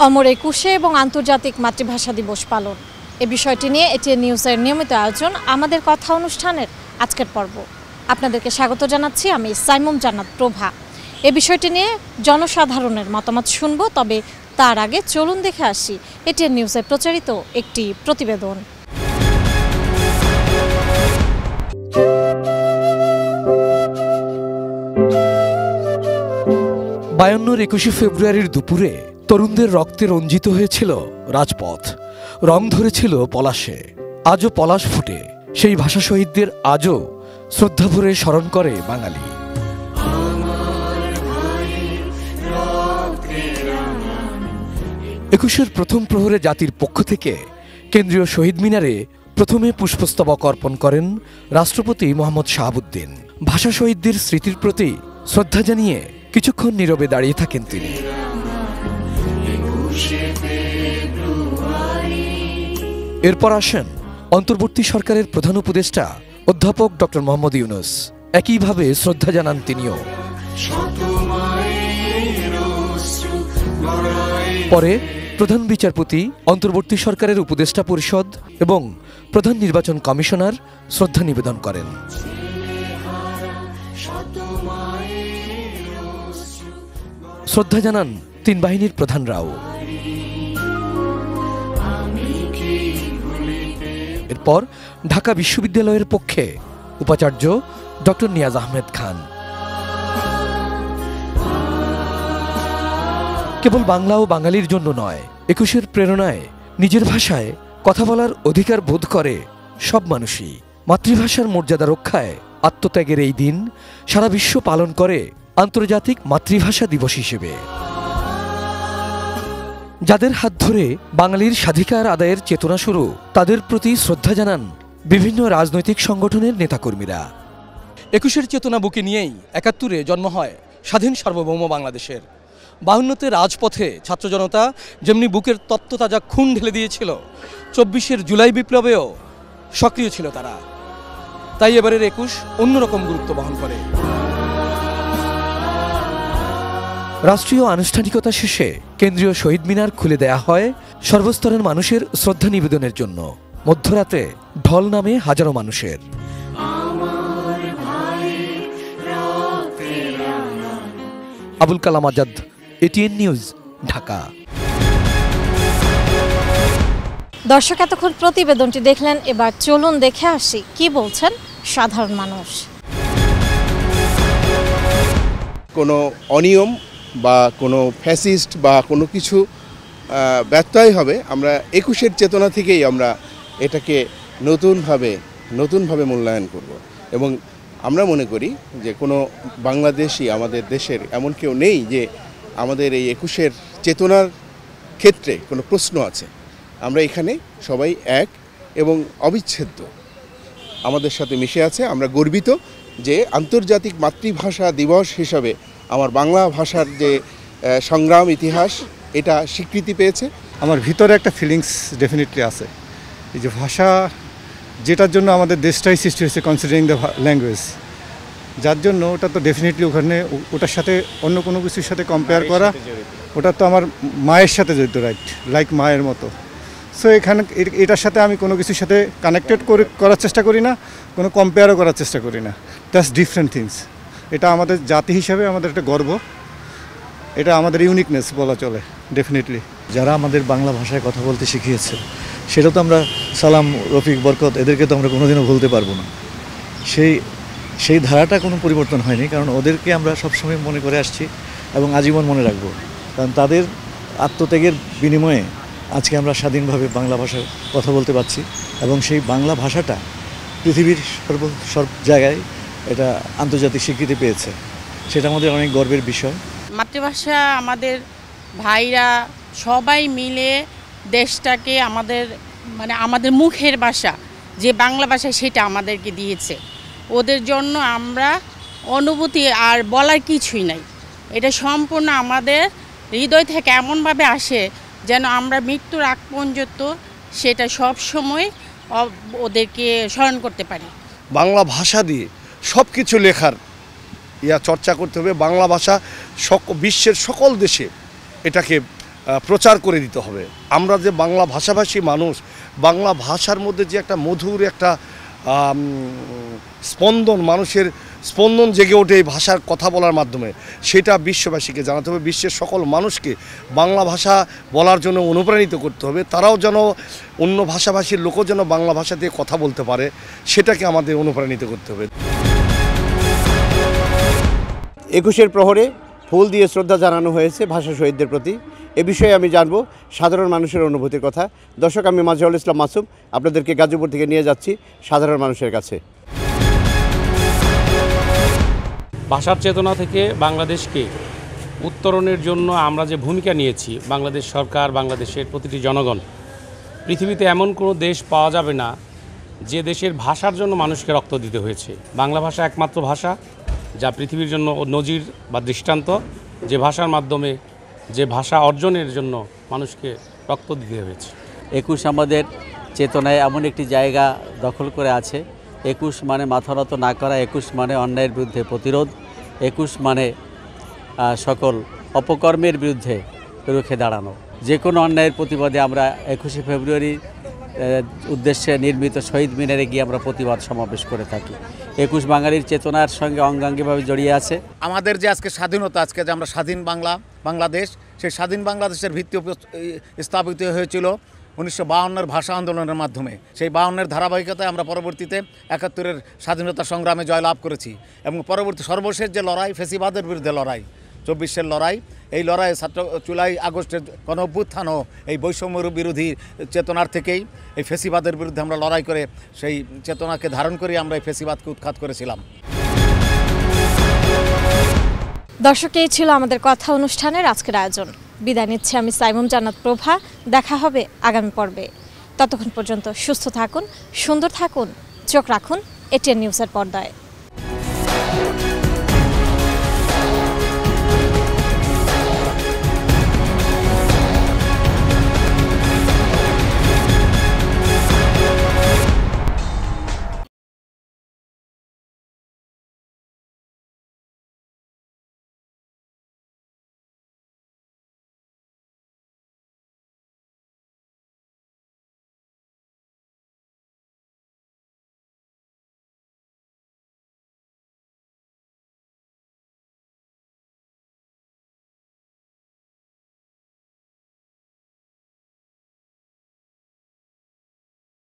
অমর একুশে এবং আন্তর্জাতিক মাতৃভাষা দিবস পালন এ বিষয়টি নিয়ে এটিএন নিউজের নিয়মিত আয়োজন আমাদের কথা অনুষ্ঠানের আজকের পর্ব। আপনাদেরকে স্বাগত জানাচ্ছি, আমি সাইমুম জান্নাত প্রভা। এ বিষয়টি নিয়ে জনসাধারণের মতামত শুনব, তবে তার আগে চলুন দেখে আসি এটিএন নিউজে প্রচারিত একটি প্রতিবেদন। ২২ ফেব্রুয়ারির দুপুরে তরুণদের রক্তে রঞ্জিত হয়েছিল রাজপথ, রং ধরেছিল পলাশে। আজও পলাশ ফুটে, সেই ভাষা শহীদদের আজও শ্রদ্ধাভরে স্মরণ করে বাঙালি। ২১ প্রথম প্রহরে জাতির পক্ষ থেকে কেন্দ্রীয় শহীদ মিনারে প্রথমে পুষ্পস্তবক অর্পণ করেন রাষ্ট্রপতি মোহাম্মদ শাহাবুদ্দিন। ভাষা শহীদদের স্মৃতির প্রতি শ্রদ্ধা জানিয়ে কিছুক্ষণ নীরবে দাঁড়িয়ে থাকেন তিনি। এরপর আসেন অন্তর্বর্তী সরকারের প্রধান উপদেষ্টা অধ্যাপক ডক্টর মোহাম্মদ ইউনূস। একইভাবে শ্রদ্ধা জানান তিনিও। পরে প্রধান বিচারপতি, অন্তর্বর্তী সরকারের উপদেষ্টা পরিষদ এবং প্রধান নির্বাচন কমিশনার শ্রদ্ধা নিবেদন করেন। শ্রদ্ধা জানান তিন বাহিনীর প্রধানরাও। এরপর ঢাকা বিশ্ববিদ্যালয়ের পক্ষে উপাচার্য ডক্টর নিয়াজ আহমেদ খান। কেবল বাংলা ও বাঙালির জন্য নয়, ২১ প্রেরণায় নিজের ভাষায় কথা বলার অধিকার বোধ করে সব মানুষই। মাতৃভাষার মর্যাদা রক্ষায় আত্মত্যাগের এই দিন সারা বিশ্ব পালন করে আন্তর্জাতিক মাতৃভাষা দিবস হিসেবে। যাদের হাত ধরে বাঙালির স্বাধিকার আদায়ের চেতনা শুরু, তাদের প্রতি শ্রদ্ধা জানান বিভিন্ন রাজনৈতিক সংগঠনের নেতাকর্মীরা। ২১ চেতনা বুকে নিয়েই ৭১ জন্ম হয় স্বাধীন সার্বভৌম বাংলাদেশের। ৫২ রাজপথে ছাত্র জনতা যেমনি বুকের তত্ত্বতাজা খুন ঢেলে দিয়েছিল, ২৪ জুলাই বিপ্লবেও সক্রিয় ছিল তারা। তাই এবারের ২১ অন্যরকম গুরুত্ব বহন করে। রাষ্ট্রীয় আনুষ্ঠানিকতা শেষে কেন্দ্রীয় শহীদ মিনার খুলে দেয়া হয় সর্বস্তরের মানুষের শ্রদ্ধা নিবেদনের জন্য। মধ্যরাতে ঢল নামে হাজারো মানুষের। Abul Kalam Azad, ATN news, Dhaka. দর্শক, এতক্ষণ প্রতিবেদনটি দেখলেন, এবার চলুন দেখে আসি কি বলছেন সাধারণ মানুষ। কোনো অনিয়ম বা কোনো ফ্যাসিস্ট বা কোনো কিছু ব্যত্যয় হবে, আমরা ২১ চেতনা থেকেই আমরা এটাকে নতুনভাবে মূল্যায়ন করব। এবং আমরা মনে করি যে কোনো বাংলাদেশি, আমাদের দেশের এমন কেউ নেই যে আমাদের এই ২১ চেতনার ক্ষেত্রে কোনো প্রশ্ন আছে। আমরা এখানে সবাই এক এবং অবিচ্ছেদ্য, আমাদের সাথে মিশে আছে। আমরা গর্বিত যে আন্তর্জাতিক মাতৃভাষা দিবস হিসাবে আমার বাংলা ভাষার যে সংগ্রাম ইতিহাস, এটা স্বীকৃতি পেয়েছে। আমার ভিতরে একটা ফিলিংস ডেফিনেটলি আছে, এই যে ভাষা যেটার জন্য আমাদের দেশটাই সৃষ্টি হয়েছে, কনসিডারিং দ্য ল্যাঙ্গুয়েজ, যার জন্য ওটা তো ডেফিনেটলি ওখানে ওটার সাথে অন্য কোনো কিছুর সাথে কম্পেয়ার করা, ওটা তো আমার মায়ের সাথে জড়িত, রাইট, লাইক মায়ের মতো। সো এখানে এটার সাথে আমি কোনো কিছুর সাথে কানেক্টেড করার চেষ্টা করি না, কোনো কম্পেয়ারও করার চেষ্টা করি না। That's different things. এটা আমাদের জাতি হিসাবে আমাদের একটা গর্ব, এটা আমাদের ইউনিকনেস বলা চলে ডেফিনেটলি। যারা আমাদের বাংলা ভাষায় কথা বলতে শিখিয়েছে, সেটা তো আমরা সালাম, রফিক, বরকত, এদেরকে তো আমরা কোনোদিনও ভুলতে পারবো না। সেই ধারাটা কোনো পরিবর্তন হয়নি, কারণ ওদেরকে আমরা সবসময় মনে করে আসছি এবং আজীবন মনে রাখবো। কারণ তাদের আত্মত্যাগের বিনিময়ে আজকে আমরা স্বাধীনভাবে বাংলা ভাষায় কথা বলতে পারছি এবং সেই বাংলা ভাষাটা পৃথিবীর সব জায়গায় এটা আন্তর্জাতিক স্বীকৃতি পেয়েছে। সেটা আমাদের অনেক গর্বের বিষয়। মাতৃভাষা আমাদের ভাইরা সবাই মিলে দেশটাকে আমাদের মুখের ভাষা যে বাংলা ভাষা, সেটা আমাদেরকে দিয়েছে। ওদের জন্য আমরা অনুভূতি আর বলার কিছুই নাই, এটা সম্পূর্ণ আমাদের হৃদয় থেকে এমনভাবে আসে যেন আমরা মৃত্যুর আগ পর্যন্ত সেটা সব সময় ওদেরকে স্মরণ করতে পারি। বাংলা ভাষা দিয়ে সব কিছু লেখার চর্চা করতে হবে। বাংলা ভাষা বিশ্বের সকল দেশে এটাকে প্রচার করে দিতে হবে। আমরা যে বাংলা ভাষাভাষী মানুষ, বাংলা ভাষার মধ্যে যে একটা মধুর একটা স্পন্দন, মানুষের স্পন্দন জেগে ওঠে এই ভাষার কথা বলার মাধ্যমে, সেটা বিশ্ববাসীকে জানাতে হবে। বিশ্বের সকল মানুষকে বাংলা ভাষা বলার জন্য অনুপ্রাণিত করতে হবে। তারাও যেন অন্য ভাষাভাষীর লোকও যেন বাংলা ভাষা দিয়ে কথা বলতে পারে, সেটাকে আমাদের অনুপ্রাণিত করতে হবে। 21-এর প্রহরে ফুল দিয়ে শ্রদ্ধা জানানো হয়েছে ভাষা শহীদদের প্রতি। এ বিষয়ে আমি জানবো সাধারণ মানুষের অনুভূতির কথা। দর্শক, আমি মাজহারুল ইসলাম মাসুম আপনাদেরকে গাজীপুর থেকে নিয়ে যাচ্ছি সাধারণ মানুষের কাছে। ভাষার চেতনা থেকে বাংলাদেশকে উত্তরণের জন্য আমরা যে ভূমিকা নিয়েছি, বাংলাদেশ সরকার, বাংলাদেশের প্রতিটি জনগণ, পৃথিবীতে এমন কোনো দেশ পাওয়া যাবে না যে দেশের ভাষার জন্য মানুষকে রক্ত দিতে হয়েছে। বাংলা ভাষা একমাত্র ভাষা যা পৃথিবীর জন্য নজির বা দৃষ্টান্ত, যে ভাষার মাধ্যমে যে ভাষা অর্জনের জন্য মানুষকে রক্ত দিতে হয়েছে। 21 আমাদের চেতনায় এমন একটি জায়গা দখল করে আছে। 21 মানে মাথা নত না করা, 21 মানে অন্যায়ের বিরুদ্ধে প্রতিরোধ, 21 মানে সকল অপকর্মের বিরুদ্ধে রুখে দাঁড়ানো। যে কোনো অন্যায়ের প্রতিবাদে আমরা 21শে ফেব্রুয়ারি উদ্দেশ্যে নির্মিত শহীদ মিনারে গিয়ে আমরা প্রতিবাদ সমাবেশ করে থাকি। 21 বাঙালির চেতনার সঙ্গে অঙ্গাঙ্গিভাবে জড়িয়ে আছে। আমাদের যে আজকে স্বাধীনতা, আজকে যে আমরা স্বাধীন বাংলাদেশ, সেই স্বাধীন বাংলাদেশের ভিত্তি স্থাপিত হয়েছিল 1952-এর ভাষা আন্দোলনের মাধ্যমে। সেই 52-এর ধারাবাহিকতায় আমরা পরবর্তীতে 71-এর স্বাধীনতা সংগ্রামে জয়লাভ করেছি এবং পরবর্তী সর্বশেষ যে লড়াই, ফেসিবাদের বিরুদ্ধে লড়াই, 24-এর লড়াই, এই লড়াইয়ে জুলাই আগস্টের গণ অভ্যুত্থানও এই বৈষম্য বিরোধী চেতনার থেকেই এই ফেসিবাদের বিরুদ্ধে আমরা লড়াই করে সেই চেতনাকে ধারণ করে আমরা এই ফেসিবাদকে উৎখাত করেছিলাম। দর্শক, এই ছিল আমাদের কথা অনুষ্ঠানের আজকের আয়োজন। বিদায় নিচ্ছি আমি সাইমুম জান্নাত প্রভা। দেখা হবে আগামী পর্বে। ততক্ষণ পর্যন্ত সুস্থ থাকুন, সুন্দর থাকুন, চোখ রাখুন এটিএন নিউজের পর্দায়।